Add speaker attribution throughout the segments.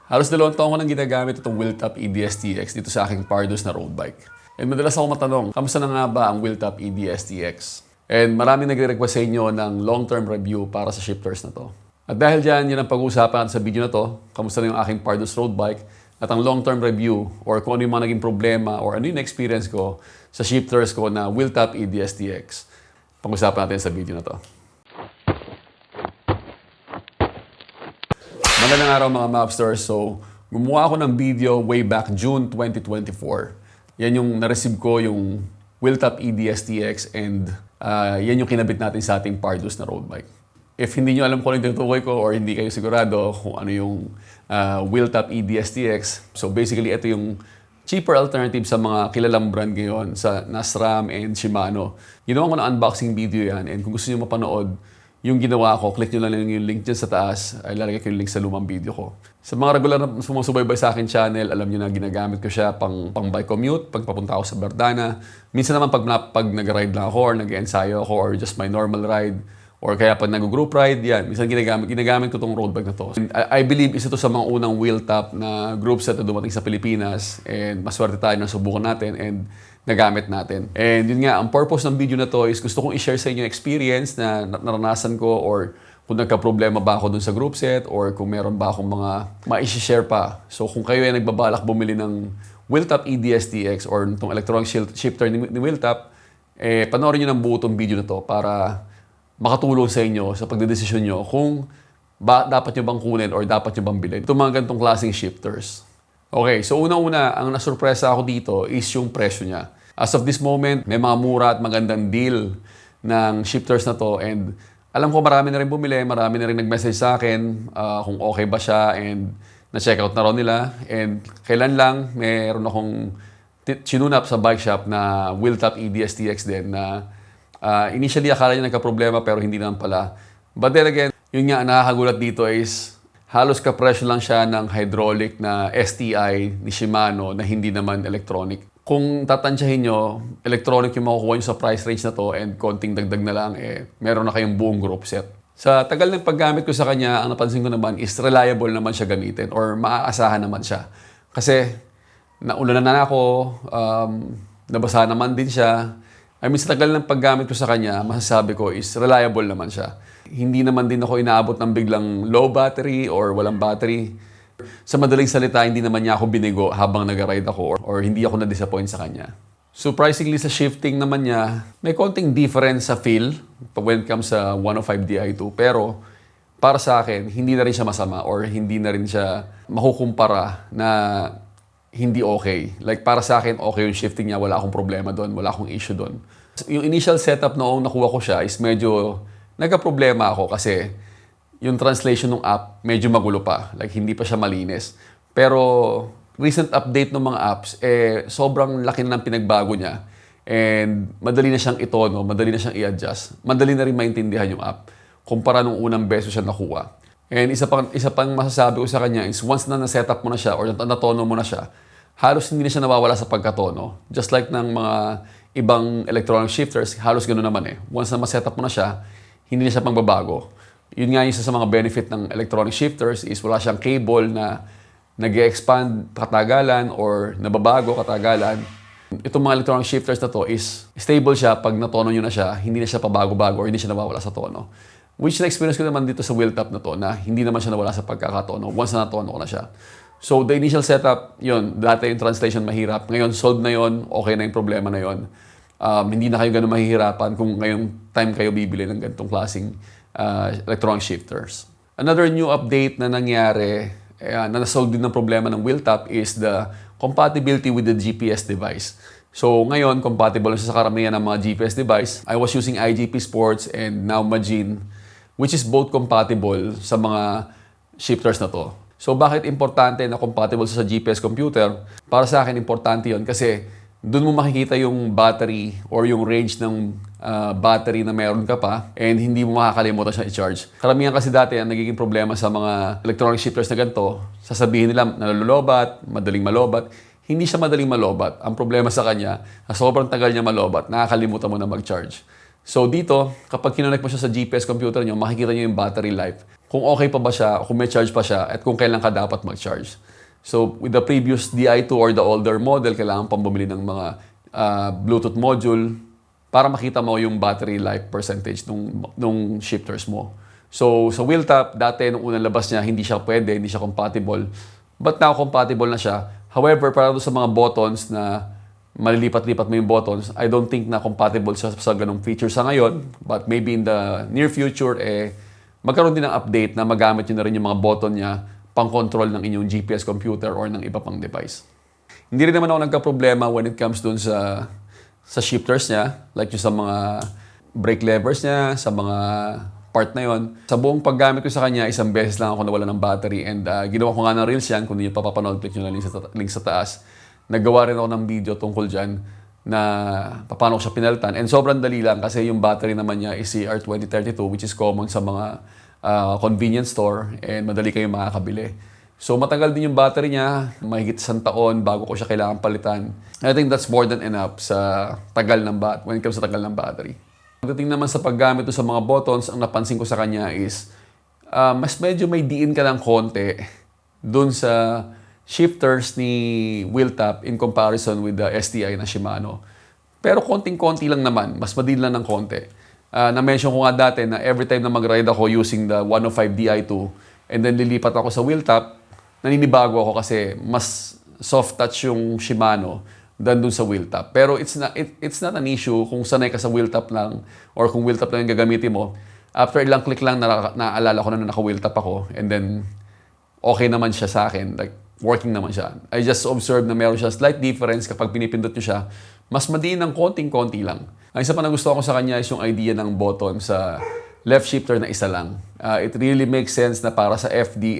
Speaker 1: Halos 2 taon ko nang ginagamit itong Wheeltop EDSTX dito sa aking Pardos na road bike. And madalas ako matanong, kamusta na nga ba ang Wheeltop EDSTX? And maraming nagre-request sa inyo ng long-term review para sa shifters na to. At dahil dyan, yun ang pag-uusapan natin sa video na to, kamusta na yung aking Pardos road bike, at ang long-term review or kung ano yung mga naging problema or ano yung experience ko sa shifters ko na Wheeltop EDSTX. Pag-usapan natin sa video na to. Magandang araw mga Mapsters. So, gumawa ako ng video way back June 2024. Yan yung na-receive ko, yung Wheeltop EDSTX, and yan yung kinabit natin sa ating Pardos na road bike. If hindi nyo alam kung ano yung tinutukoy ko or hindi kayo sigurado kung ano yung Wheeltop EDSTX, so basically ito yung cheaper alternative sa mga kilalang brand ngayon sa SRAM and Shimano. Ginawa ko na unboxing video yan, and kung gusto nyo mapanood yung ginawa ko, click nyo lang yung link dyan sa taas. Ay, lalagay ko yung link sa lumang video ko. Sa mga regular na sumusubaybay sa akin channel, alam nyo na ginagamit ko siya pang bike commute, pag papunta ako sa Bardana. Minsan naman pag nag-ride lang ako or nag-ensayo ako or just my normal ride. Or kaya pag nag-group ride, yan. Minsan ginagamit ko tong road bike na to. And I believe isa to sa mga unang Wheeltop na group set na dumating sa Pilipinas. And maswerte tayo na subukan natin and nagamit natin. And yun nga, ang purpose ng video na to is gusto kong i-share sa inyo experience na naranasan ko or kung nagka-problema ba ako dun sa group set or kung meron ba akong mga ma-share pa. So kung kayo ay nagbabalak bumili ng Wheeltop EDSTX or itong electronic shifter ni Wheeltop, panoorin nyo ng buo itong video na to para makatulong sa inyo sa pagdedesisyon nyo kung dapat nyo bang kunin or dapat nyo bang bilhin. Itong mga ganitong klaseng shifters. Okay, so unang-una, ang nasurpresa ako dito is yung presyo niya. As of this moment, may mga mura at magandang deal ng shifters na to, and alam ko marami na rin bumili, marami na rin nag-message sa akin kung okay ba siya, and na-check out na rin nila. And kailan lang, meron akong chinunap sa bike shop na Wheeltop EDSTX din na initially akala niya nagka-problema pero hindi naman pala. But then again, yun nga nakakagulat dito is halos kapresyo lang siya ng hydraulic na STI ni Shimano na hindi naman electronic. Kung tatansyahin nyo, electronic yung makukuha nyo sa price range na to, and konting dagdag na lang, meron na kayong buong group set. Sa tagal ng paggamit ko sa kanya, ang napansin ko naman is reliable naman siya gamitin or maaasahan naman siya. Kasi naulanan na ako, nabasa naman din siya. I mean, sa tagal ng paggamit ko sa kanya, masasabi ko is reliable naman siya. Hindi naman din ako inaabot ng biglang low battery or walang battery. Sa madaling salita, hindi naman niya ako binigo habang nag-ride ako or hindi ako na-disappoint sa kanya. Surprisingly, sa shifting naman niya, may konting difference sa feel when it comes sa 105 Di2. Pero para sa akin, hindi na rin siya masama or hindi na rin siya makukumpara na hindi okay. Like para sa akin, okay yung shifting niya. Wala akong problema doon. Wala akong issue doon. Yung initial setup noong nakuha ko siya is medyo nagka-problema ako kasi yung translation ng app medyo magulo pa. Like hindi pa siya malinis. Pero recent update ng mga apps, sobrang laki na ng pinagbago niya. And madali na siyang itono, madali na siyang i-adjust. Madali na rin maintindihan yung app kumpara nung unang beso siya nakuha. And isa pang masasabi ko sa kanya is once na na-setup mo na siya or natono mo na siya, halos hindi na siya nawawala sa pagkatono. Just like ng mga ibang electronic shifters, halos gano'n naman Once na ma-setup mo na siya, hindi na siya pangbabago. Yun nga yung isa sa mga benefit ng electronic shifters is wala siyang cable na nag-expand katagalan or nababago katagalan. Itong mga electronic shifters na to is stable siya pag natono nyo na siya, hindi na siya pabago-bago or hindi siya nawawala sa tono. Which na-experience ko naman dito sa Wheeltop na to na hindi naman siya nawala sa pagkakatono once na natono ko na siya. So the initial setup, yun, dati yung translation mahirap. Ngayon, solved na yun, okay na yung problema na yun. Hindi na kayo ganun mahihirapan kung ngayong time kayo bibili ng ganitong klaseng electronic shifters. Another new update na nangyari na nasolve din ng problema ng Wheeltop is the compatibility with the GPS device. So ngayon, compatible na siya sa karamihan ng mga GPS device. I was using IGP Sports and now Majin, which is both compatible sa mga shifters na to. So bakit importante na compatible sa GPS computer? Para sa akin, importante yon kasi doon mo makikita yung battery or yung range ng battery na meron ka pa, and hindi mo makakalimutan siya i-charge. Karamihan kasi dati ang nagiging problema sa mga electronic shifters na ganito, sasabihin nila nalolobat, madaling malobat. Hindi siya madaling malobat. Ang problema sa kanya, na sobrang tagal niya malobat, nakakalimutan mo na mag-charge. So dito, kapag kinonect mo siya sa GPS computer niyo, makikita niyo yung battery life. kung okay pa ba siya, kung may charge pa siya, at kung kailan ka dapat mag-charge. So, with the previous Di2 or the older model, kailangan pang bumili ng mga Bluetooth module para makita mo yung battery life percentage nung shifters mo. So, sa wheel tap, dati nung unang labas niya, hindi siya pwede, hindi siya compatible. But now, compatible na siya. However, para doon sa mga buttons na malilipat-lipat mo yung buttons, I don't think na compatible sa ganong feature sa ngayon. But maybe in the near future, magkaroon din ng update na magamit nyo na rin yung mga button niya pang-control ng inyong GPS computer or ng iba pang device. Hindi rin naman ako nagka-problema when it comes dun sa shifters niya, like yung sa mga brake levers niya, sa mga part na yon. Sa buong paggamit ko sa kanya, isang beses lang ako nawala ng battery and ginawa ko nga ng reels yan, kung hindi nyo papapanood, click nyo na link sa taas. Naggawa rin ako ng video tungkol dyan na paano ko siya pinalitan. And sobrang dali lang kasi yung battery naman niya is CR2032 which is common sa mga convenience store and madali kayong makakabili. So matagal din yung battery niya, mahigit 1 taon bago ko siya kailangan palitan. I think that's more than enough sa tagal ng when it comes sa tagal ng battery. Pagdating naman sa paggamit sa mga buttons, ang napansin ko sa kanya is mas medyo may diin ka ng konti dun sa shifters ni Wheeltap in comparison with the STI na Shimano. Pero konting-konti lang naman, mas madali lang ng konti. Na-mention ko nga dati na every time na mag-ride ako using the 105 Di2 and then lilipat ako sa Wheeltap, naninibago ako kasi mas soft touch yung Shimano than dun sa Wheeltap. Pero it's not an issue kung sanay ka sa Wheeltap lang or kung Wheeltap lang yung gagamitin mo. After ilang click lang, naalala ko na naka-Wheeltap ako and then okay naman siya sa akin. Like, working naman siya. I just observed na meron siya slight difference kapag pinipindot nyo siya. Mas madiin ng konting-konti lang. Ang isa pa na gusto ko sa kanya is yung idea ng button sa left shifter na isa lang. It really makes sense na para sa FD,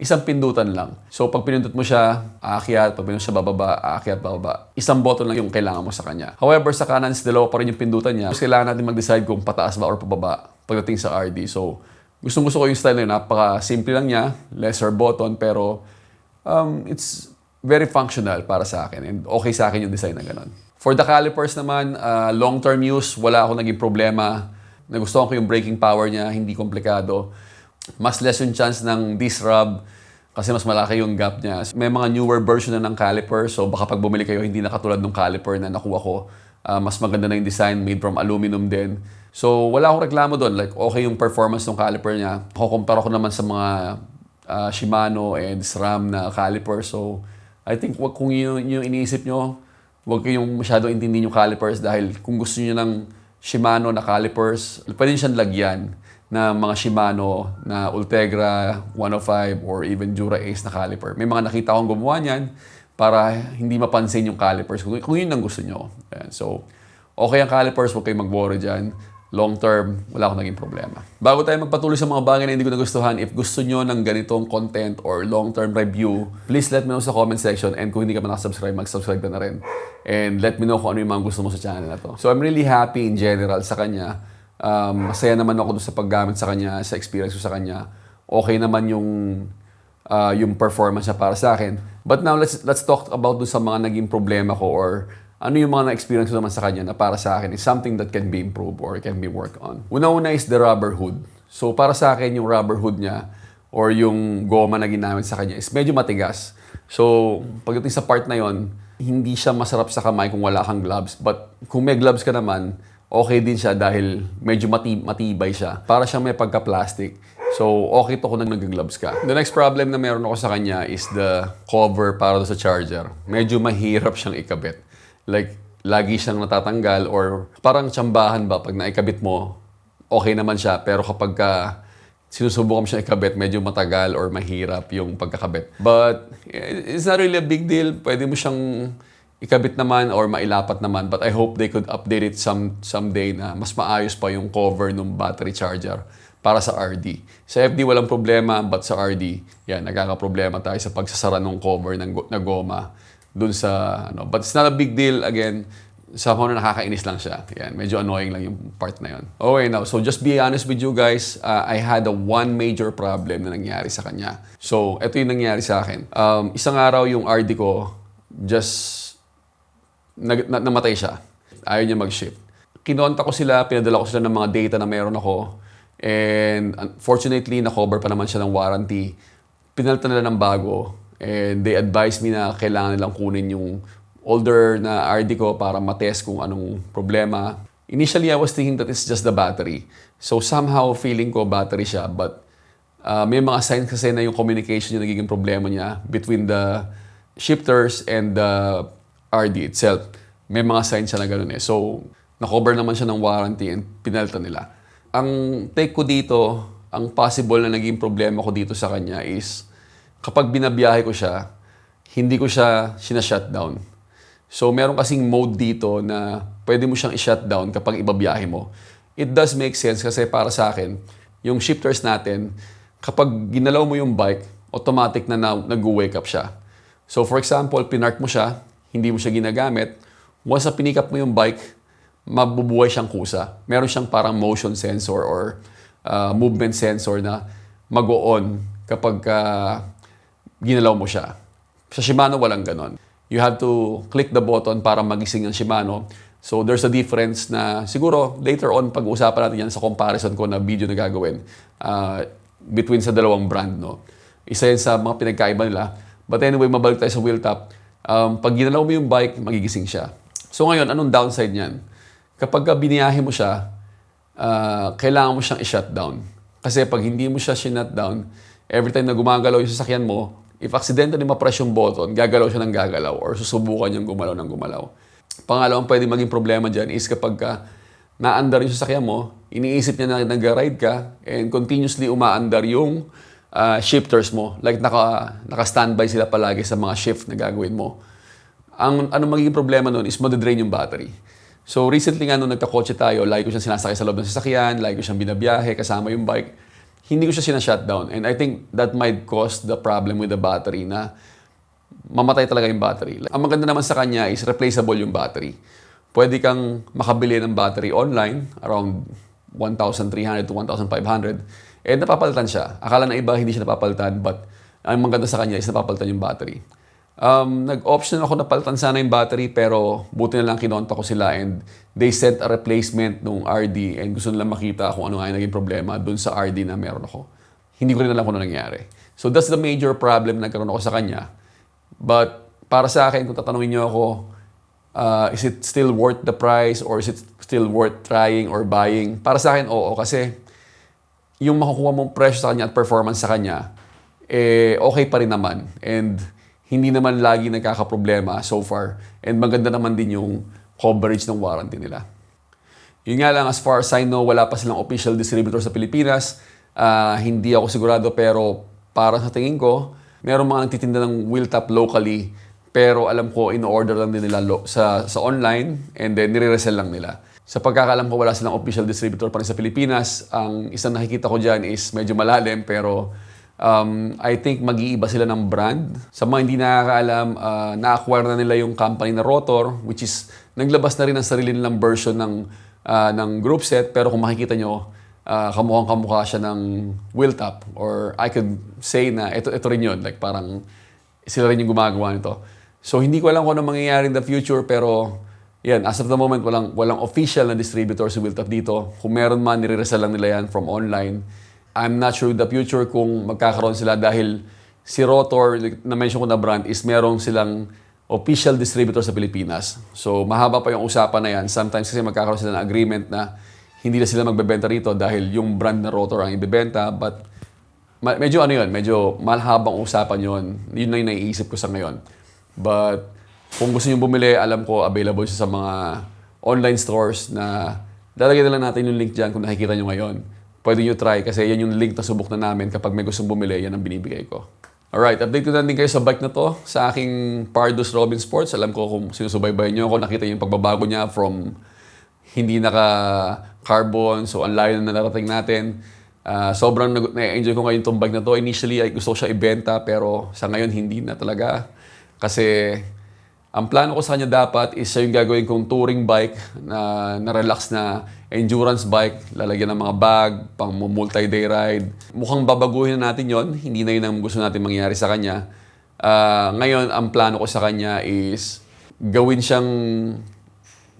Speaker 1: isang pindutan lang. So, pag pinindot mo siya, aakyat. Pag pinindot siya bababa, aakyat, bababa. Isang button lang yung kailangan mo sa kanya. However, sa kanan, dalawa pa rin yung pindutan niya. So, kailangan natin mag-decide kung pataas ba or pababa pagdating sa RD. So, gusto ko yung style na yun. Napaka-simple lang niya. Lesser button, pero it's very functional para sa akin. And okay sa akin yung design na ganun. For the calipers naman, long-term use, wala akong naging problema. Nagustuhan ko yung braking power niya, hindi komplikado. Mas less yung chance ng disrub kasi mas malaki yung gap niya. May mga newer version na ng caliper, so baka pag bumili kayo, hindi na katulad ng caliper na nakuha ko. Mas maganda na yung design, made from aluminum din. So wala akong reklamo doon. Like, okay yung performance ng caliper niya. Kukumpara ko naman sa mga Shimano and SRAM na caliper. So I think kung yun yung iniisip nyo, huwag kayong masyado intindihin yung calipers dahil kung gusto niyo ng Shimano na calipers, pwede siyang lagyan na mga Shimano na Ultegra 105 or even Dura Ace na caliper. May mga nakita akong gumawa niyan para hindi mapansin yung calipers kung yun ang gusto nyo. Ayan. So, okay ang calipers, huwag kayong mag-worry dyan. Long term, wala akong naging problema. Bago tayo magpatuloy sa mga bagay na hindi ko nagustuhan, if gusto nyo ng ganitong content or long-term review, please let me know sa comment section. And kung hindi ka pa nakasubscribe, mag-subscribe ka na rin. And let me know kung ano yung mga gusto mo sa channel na to. So I'm really happy in general sa kanya. Masaya naman ako doon sa paggamit sa kanya, sa experience ko sa kanya. Okay naman yung performance niya para sa akin. But now, let's talk about doon sa mga naging problema ko or ano yung mga na-experience ko naman sa kanya na para sa akin is something that can be improved or can be worked on. Una-una is the rubber hood. So para sa akin, yung rubber hood niya or yung goma na ginamit sa kanya is medyo matigas. So pagdating sa part na yon, hindi siya masarap sa kamay kung wala kang gloves. But kung may gloves ka naman, okay din siya dahil medyo matibay siya. Para siyang may pagka-plastic. So okay to kung nag-gloves ka. The next problem na meron ako sa kanya is the cover para sa charger. Medyo mahirap siyang ikabit. Like, lagi siyang natatanggal or parang tsambahan ba pag naikabit mo, okay naman siya. Pero kapag sinusubukan mo siyang ikabit, medyo matagal or mahirap yung pagkakabit. But it's not really a big deal. Pwede mo siyang ikabit naman or mailapat naman. But I hope they could update it someday na mas maayos pa yung cover ng battery charger para sa RD. Sa FD walang problema, but sa RD, yan, nagkakaproblema tayo sa pagsasara ng cover na goma dun sa but it's not a big deal. Again, somehow na nakakainis lang siya. Yan, medyo annoying lang yung part na yun. Okay, now, so just be honest with you guys. I had one major problem na nangyari sa kanya. So, ito yung nangyari sa akin. Isang araw yung RD ko, just namatay siya. Ayaw niya mag-ship. Kinonta ko sila, pinadala ko sila ng mga data na meron ako. And unfortunately, na-cover pa naman siya ng warranty. Pinalitan nila ng bago. And they advised me na kailangan nilang kunin yung older na RD ko para matest kung anong problema. Initially, I was thinking that it's just the battery. So somehow, feeling ko battery siya. But may mga signs kasi na yung communication yung nagiging problema niya between the shifters and the RD itself. May mga signs siya na gano'n eh. So, na-cover naman siya ng warranty and pinalitan nila. Ang take ko dito, ang possible na naging problema ko dito sa kanya is kapag binabiyahe ko siya, hindi ko siya sina-shutdown. So, meron kasing mode dito na pwede mo siyang i-shutdown kapag ibabiyahe mo. It does make sense kasi para sa akin, yung shifters natin, kapag ginalaw mo yung bike, automatic na nag-wake up siya. So, for example, pinark mo siya, hindi mo siya ginagamit, once na pinick up mo yung bike, mabubuhay siyang kusa. Meron siyang parang motion sensor or movement sensor na mag-o-on kapag ginalaw mo siya. Sa Shimano, walang ganon. You have to click the button para magising ang Shimano. So there's a difference na siguro later on pag-uusapan natin yan sa comparison ko na video na gagawin between sa dalawang brand. No? Isa yan sa mga pinagkaiba nila. But anyway, mabalik tayo sa wheel top. Pag ginalaw mo yung bike, magigising siya. So ngayon, anong downside niyan? Kapag biniyahe mo siya, kailangan mo siyang i-shutdown. Kasi pag hindi mo siya shutdown, every time na gumagalaw yung sasakyan mo, if accidentally ma-press yung button, gagalaw siya ng gagalaw or susubukan niyang gumalaw ng gumalaw. Pangalawang pwede maging problema dyan is kapag naandar yung sasakyan mo, iniisip niya na nag-ride ka and continuously umaandar yung shifters mo. Like naka-standby sila palagi sa mga shift na gagawin mo. Ano magiging problema nun is madadrain yung battery. So recently nga nung nagkakotse tayo, lagi ko siyang sinasakay sa loob ng sasakyan, lagi ko siyang binabiyahe kasama yung bike. Hindi ko siya sina-shutdown. And I think that might cause the problem with the battery na mamatay talaga yung battery. Ang maganda naman sa kanya is replaceable yung battery. Pwede kang makabili ng battery online around 1,300 to 1,500 and napapalitan siya. Akala na iba hindi siya napapalitan but ang maganda sa kanya is napapalitan yung battery. Nag-option ako na palitan sana yung battery pero buti na lang kinonta ko sila and they sent a replacement nung RD and gusto nila makita kung ano nga yung naging problema dun sa RD na meron ako. Hindi ko rin alam kung ano nangyari. So that's the major problem na nagkaroon ako sa kanya. But para sa akin, kung tatanungin niyo ako, is it still worth the price or is it still worth trying or buying? Para sa akin, oo. Kasi yung makukuha mong presyo sa kanya at performance sa kanya, okay pa rin naman. And hindi naman lagi nagkakaproblema so far. And maganda naman din yung coverage ng warranty nila. Yun nga lang, as far as I know, wala pa silang official distributor sa Pilipinas. Hindi ako sigurado pero para sa tingin ko, meron mga nagtitinda ng wheel top locally pero alam ko in-order lang din nila sa online and then nire-resell lang nila. Sa pagkakalam ko, wala silang official distributor pa rin sa Pilipinas. Ang isang nakikita ko dyan is medyo malalim pero I think mag-iiba sila ng brand. Sa mga hindi nakakaalam, na-acquire na nila yung company na Rotor, which is naglabas na rin ang sarili nilang version ng group set. Pero kung makikita nyo, kamukhang-kamukha siya ng wheel top. Or I could say na ito rin yun. Like parang sila rin yung gumagawa nito. So hindi ko alam kung ano mangyayari in the future. Pero yan, as of the moment, walang official na distributor sa wheel top dito. Kung meron man, nire-resell lang nila yan from online. I'm not sure in the future kung magkakaroon sila dahil si Rotor, na-mention ko na brand, is merong silang official distributor sa Pilipinas. So, mahaba pa yung usapan na yan. Sometimes kasi magkakaroon sila ng agreement na hindi na sila magbebenta rito dahil yung brand na Rotor ang ibebenta. But, medyo malhabang usapan yon. Yun na yung naiisip ko sa ngayon. But, kung gusto nyo bumili, alam ko available siya sa mga online stores na lalagyan na lang natin yung link dyan kung nakikita nyo ngayon. Pwede nyo try kasi yan yung link na subok na namin. Kapag may gustong bumili, yan ang binibigay ko. Alright, update ko na din kayo sa bike na to. Sa aking Pardos Robin Sports. Alam ko kung sinusubaybayan nyo ako, nakita yung pagbabago niya from hindi naka-carbon. So, ang layo na narating natin. Sobrang na-enjoy ko ngayon itong bike na to. Initially, ay gusto ko siya ibenta pero sa ngayon hindi na talaga. Kasi ang plano ko sa kanya dapat is siya yung gagawin kong touring bike na relax na endurance bike, lalagyan ng mga bag, pang multi-day ride. Mukhang babaguhin na natin yon. Hindi na yun ang gusto natin mangyari sa kanya. Ngayon, ang plano ko sa kanya is gawin siyang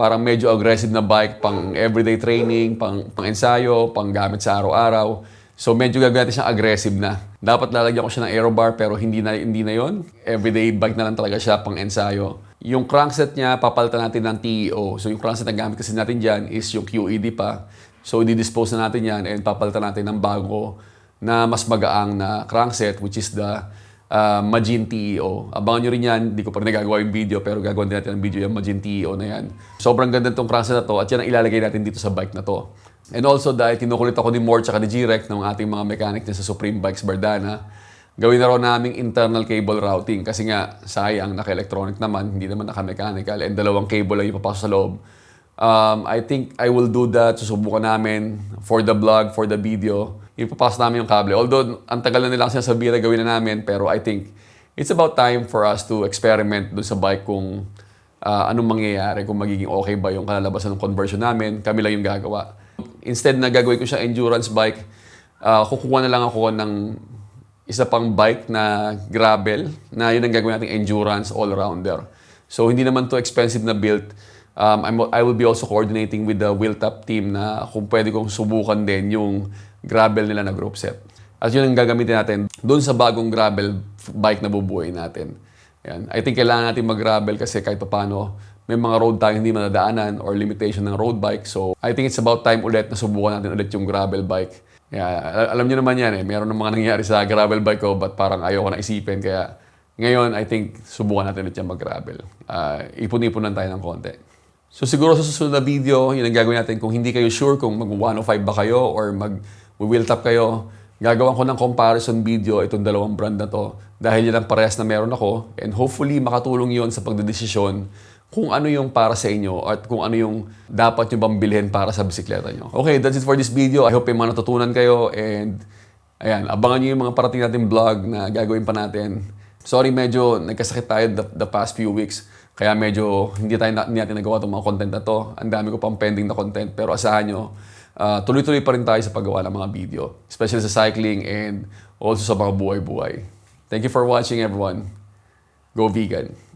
Speaker 1: parang medyo aggressive na bike, pang everyday training, pang ensayo, pang gamit sa araw-araw. So medyo gagawin natin siyang aggressive na. Dapat lalagyan ko siya ng aero bar pero hindi na yon. Everyday bike na lang talaga siya pang ensayo. Yung crankset niya, papalitan natin ng TEO. So yung crankset na gamit kasi natin dyan is yung QED pa. So i-dispose na natin yan and papalitan natin ng bago na mas magaang na crankset, which is the Magin TEO. Abangan nyo rin yan, hindi ko pa rin nagagawa yung video pero gagawin din natin ang video yung Magin TEO na yan. Sobrang ganda itong crankset na to at yan ang ilalagay natin dito sa bike na to. And also dahil kinukulit ako ni Mort at ni G-Rec ng ating mga mechanic sa Supreme Bikes Bardana, gawin na raw naming internal cable routing kasi nga sayang, naka-electronic naman, hindi naman naka-mechanical and dalawang cable lang yung papasok sa loob. I think I will do that. Susubukan namin for the vlog, for the video. Ipapasok namin yung kable. Although, ang tagal na nilang sinasabihin na gawin na namin, pero I think it's about time for us to experiment dun sa bike kung anong mangyayari, kung magiging okay ba yung kalalabasan ng conversion namin. Kami lang yung gagawa. Instead na gagawin ko siya endurance bike, kukuha na lang ako ng isa pang bike na gravel, na yun ang gagawin nating endurance all-rounder. So, hindi naman to expensive na build. I will be also coordinating with the Wheeltop team na kung pwede kong subukan din yung gravel nila na group set. At yun ang gagamitin natin doon sa bagong gravel bike na bubuhay natin. Yan. I think kailangan natin mag-gravel kasi kahit paano may mga road tayo hindi manadaanan or limitation ng road bike. So I think it's about time ulit na subukan natin ulit yung gravel bike. Alam niyo naman yan meron ng mga nangyayari sa gravel bike ko but parang ayoko na isipin. Kaya ngayon I think subukan natin ulit yung mag-gravel. Ipon-ipunan tayo ng konti. So siguro sa susunod na video, yun ang gagawin natin. Kung hindi kayo sure kung mag-105 ba kayo or mag-wheeltop kayo, gagawan ko ng comparison video itong dalawang brand na to dahil yan ang parehas na meron ako and hopefully makatulong yon sa pagdedesisyon kung ano yung para sa inyo at kung ano yung dapat nyo bang bilhin para sa bisikleta nyo. Okay, that's it for this video. I hope may mga natutunan kayo and ayan, abangan nyo yung mga parating natin vlog na gagawin pa natin. Sorry, medyo nagkasakit tayo the past few weeks. Kaya medyo hindi natin nagawa itong mga content na to. Ang dami ko pang pending na content. Pero asahan nyo, tuloy-tuloy pa rin tayo sa paggawa ng mga video. Especially sa cycling and also sa mga buhay-buhay. Thank you for watching everyone. Go vegan!